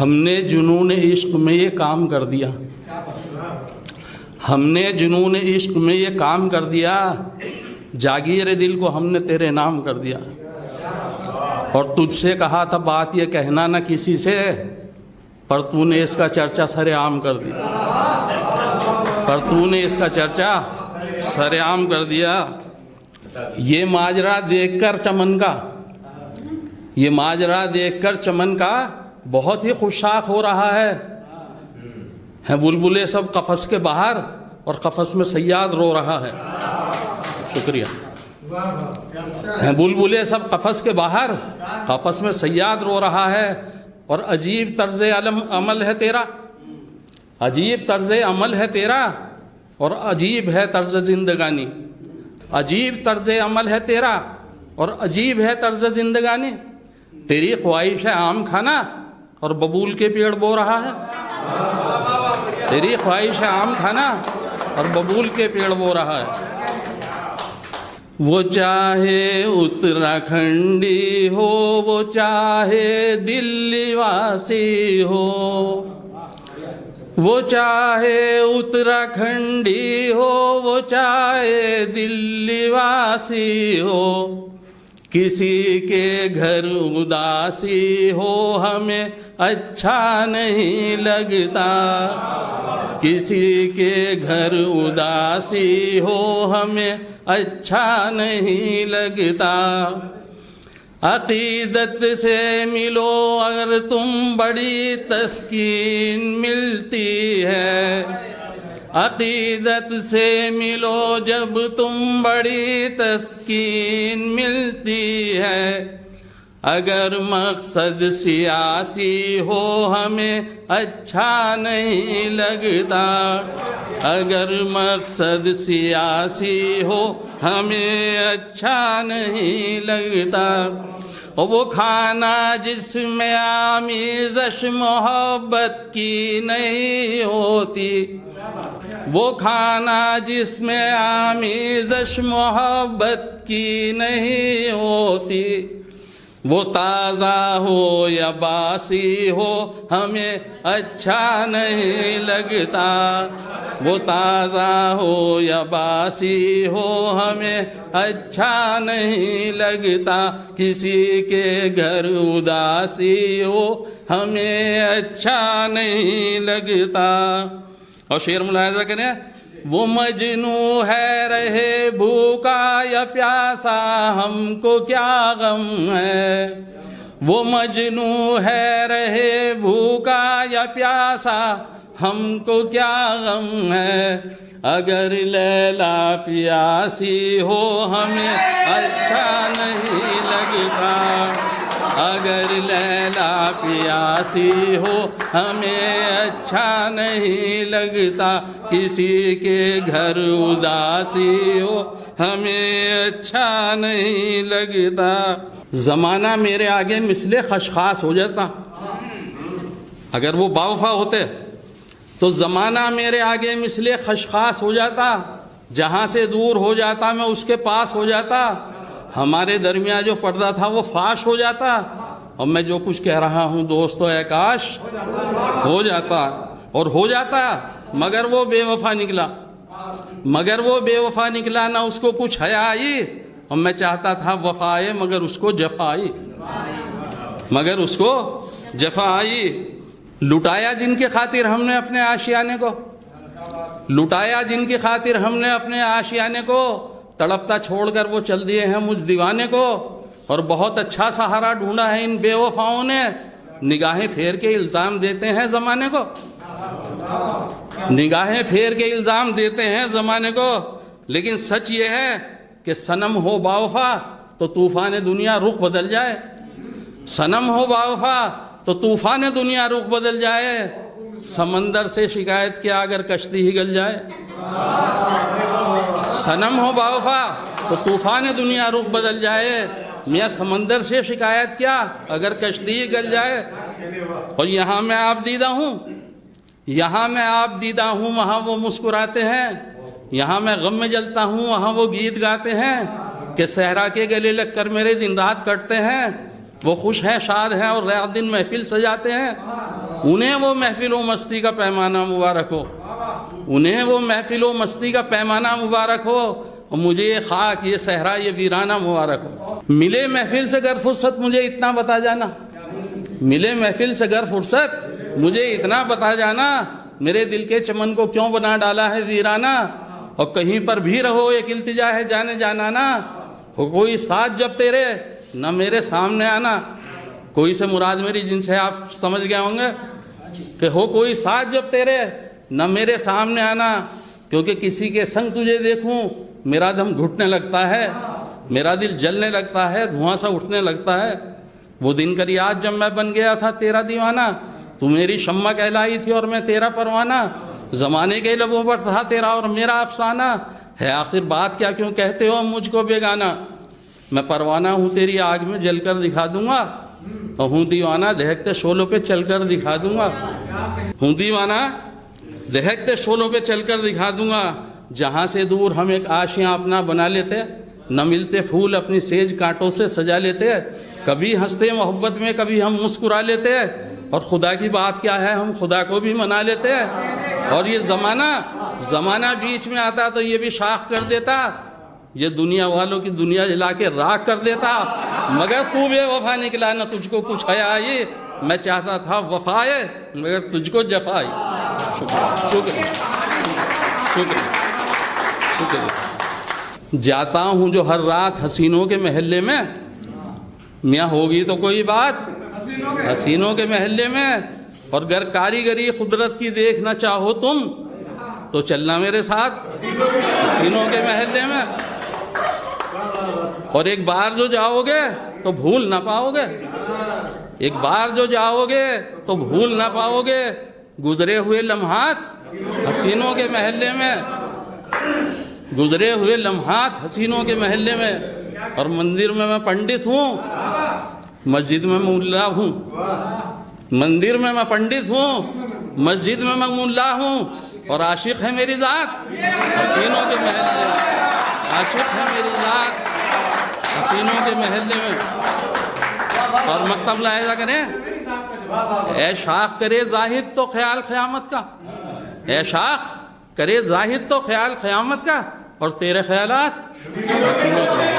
हमने जुनून इश्क में ये काम कर दिया, हमने जुनून इश्क में ये काम कर दिया, जागीर दिल को हमने तेरे नाम कर दिया। और तुझसे कहा था बात ये कहना ना किसी से, पर तूने इसका चर्चा सरेआम कर दिया, पर तूने इसका चर्चा सरेआम कर दिया। ये माजरा देखकर चमन का, ये माजरा देखकर चमन का बहुत ही खुशाक हो रहा है बुलबुले सब कफस के बाहर और कफस में सयाद रो रहा है। शुक्रिया। हैं बुलबुले सब कफस के बाहर, कफस में सयाद रो रहा है। और अजीब तर्ज अमल है तेरा, अजीब तर्ज अमल है तेरा, और अजीब है तर्ज जिंदगानी। अजीब तर्ज अमल है तेरा और अजीब है तर्ज जिंदगानी। तेरी ख्वाहिश है आम खाना और बबूल के पेड़ बो रहा है। तेरी ख्वाहिश है आम खाना और बबूल के पेड़ बो रहा है। वो चाहे उत्तराखंडी हो, वो चाहे दिल्ली वासी हो, वो चाहे उत्तराखंडी हो, वो चाहे दिल्ली वासी हो, किसी के घर उदासी हो हमें अच्छा नहीं लगता, किसी के घर उदासी हो हमें अच्छा नहीं लगता। अकीदत से मिलो अगर तुम बड़ी तस्कीन मिलती है, अकीदत से मिलो जब तुम बड़ी तस्कीन मिलती है। अगर मकसद सियासी हो हमें अच्छा नहीं लगता, अगर मकसद सियासी हो हमें अच्छा नहीं लगता। और वो खाना जिसमें आमीज़श मोहब्बत की नहीं होती, वो खाना जिसमें आमीज़श मोहब्बत की नहीं होती, वो ताज़ा हो या बासी हो हमें अच्छा नहीं लगता, वो ताज़ा हो या बासी हो हमें अच्छा नहीं लगता। किसी के घर उदासी हो हमें अच्छा नहीं लगता। और शेर मुलाहिज़ा करें, वो मजनू है रहे भूखा या प्यासा हमको क्या गम है, वो मजनू है रहे भूखा या प्यासा हमको क्या गम है। अगर लैला प्यासी हो हमें अच्छा नहीं लगता, अगर लैला प्यासी हो हमें अच्छा नहीं लगता। किसी के घर उदासी हो हमें अच्छा नहीं लगता। ज़माना मेरे आगे मिसले खशखास हो जाता, अगर वो बावफा होते तो ज़माना मेरे आगे मिसले खशखास हो जाता, जहाँ से दूर हो जाता मैं उसके पास हो जाता, हमारे दरमियान जो पर्दा था वो फाश हो जाता, और मैं जो कुछ कह रहा हूँ दोस्तों आकाश हो जाता और हो जाता। मगर वो बेवफा निकला, मगर वो बेवफा निकला, ना उसको कुछ हया आई, और मैं चाहता था वफा आए मगर उसको जफा आई, मगर उसको जफा आई। लुटाया जिनके खातिर हमने अपने आशियाने को, लुटाया जिनकी खातिर हमने अपने आशियाने को, तड़पता छोड़कर वो चल दिए हैं मुझ दीवाने को। और बहुत अच्छा सहारा ढूंढा है इन बेवफाओं ने, निगाहें फेर के इल्ज़ाम देते हैं ज़माने को, निगाहें फेर के इल्ज़ाम देते हैं ज़माने को। लेकिन सच ये है कि सनम हो बावफा तो तूफ़ान दुनिया रुख बदल जाए, सनम हो बावफा तो तूफ़ान दुनिया रुख बदल जाए। समंदर से शिकायत किया अगर कश्ती ही गल जाए, सनम हो बावफा तो तूफ़ान दुनिया रुख बदल जाए। मियाँ समंदर से शिकायत क्या अगर कश्ती ही गल जाए। और यहाँ मैं आप दीदा हूँ, यहाँ मैं आप दीदा हूँ, वहाँ वो मुस्कुराते हैं, यहाँ मैं गम में जलता हूँ, वहाँ वो गीत गाते हैं कि सहरा के गले लग कर मेरे दिन रात कटते हैं। वो खुश हैं, शाद हैं और रात दिन महफिल सजाते हैं। उन्हें वो महफिल व मस्ती का पैमाना मुबारक हो, उन्हें वो महफिल व मस्ती का पैमाना मुबारक हो, और मुझे ये खाक, ये सहरा, ये वीराना मुबारक हो। मिले महफिल से गर फुर्सत मुझे इतना बता जाना, मिले महफिल से गर फुर्सत मुझे इतना बता जाना, मेरे दिल के चमन को क्यों बना डाला है वीराना। और कहीं पर भी रहो एक इल्तिजा है जाने जाना ना, हो कोई साथ जब तेरे न मेरे सामने आना। कोई से मुराद मेरी जिनसे आप समझ गए होंगे कि हो कोई साथ जब तेरे न मेरे सामने आना, क्योंकि किसी के संग तुझे देखूं मेरा दम घुटने लगता है, मेरा दिल जलने लगता है, धुआं सा उठने लगता है। वो दिन कर याद जब मैं बन गया था तेरा दीवाना, तू मेरी शम्मा कहलाई थी और मैं तेरा परवाना, ज़माने के लबों पर था तेरा और मेरा अफसाना, है आखिर बात क्या क्यों कहते हो मुझको बेगाना। मैं परवाना हूँ तेरी आग में जलकर दिखा दूंगा, और हूँ दीवाना दहकते शोलों पे चलकर दिखा दूंगा, हूँ दीवाना दहकते शोलों पे चलकर दिखा दूंगा। जहाँ से दूर हम एक आशियाँ अपना बना लेते, न मिलते फूल अपनी सेज कांटों से सजा लेते, कभी हंसते मोहब्बत में कभी हम मुस्कुरा लेते, और खुदा की बात क्या है हम खुदा को भी मना लेते हैं। और ये ज़माना बीच में आता तो ये भी शाख कर देता, ये दुनिया वालों की दुनिया जला के राख कर देता, मगर तू बेवफा निकला, न तुझको कुछ हया ये, मैं चाहता था वफाए मगर तुझको जफाई। शुक्रिया शुक्रिया शुक्रिया। जाता हूँ जो हर रात हसीनों के महल्ले में, मियाँ होगी तो कोई बात हसीनों के महल्ले में, और गर कारीगरी कुदरत की देखना चाहो तुम तो चलना मेरे साथ हसीनों के महल्ले में। और एक बार जो जाओगे तो भूल ना पाओगे, एक बार जो जाओगे तो भूल ना पाओगे गुजरे हुए लम्हात हसीनों के महल्ले में, गुजरे हुए लम्हात हसीनों के महल्ले में। और मंदिर में मैं पंडित हूँ, मस्जिद में मुल्ला हूँ, मंदिर में मैं पंडित हूँ, मस्जिद में मैं मुल्ला हूँ, और आशिक है मेरी ज़ात हसीनों के महल्ले में, आशिक है मेरी ज़ात हसीनों के महल्ले में। और मकतब लाया करें, ए शाख करे जाहिद तो ख्याल क़यामत का, ए शाख करे जाहिद तो ख्याल क़यामत का, और तेरे ख्यालात हसीनों के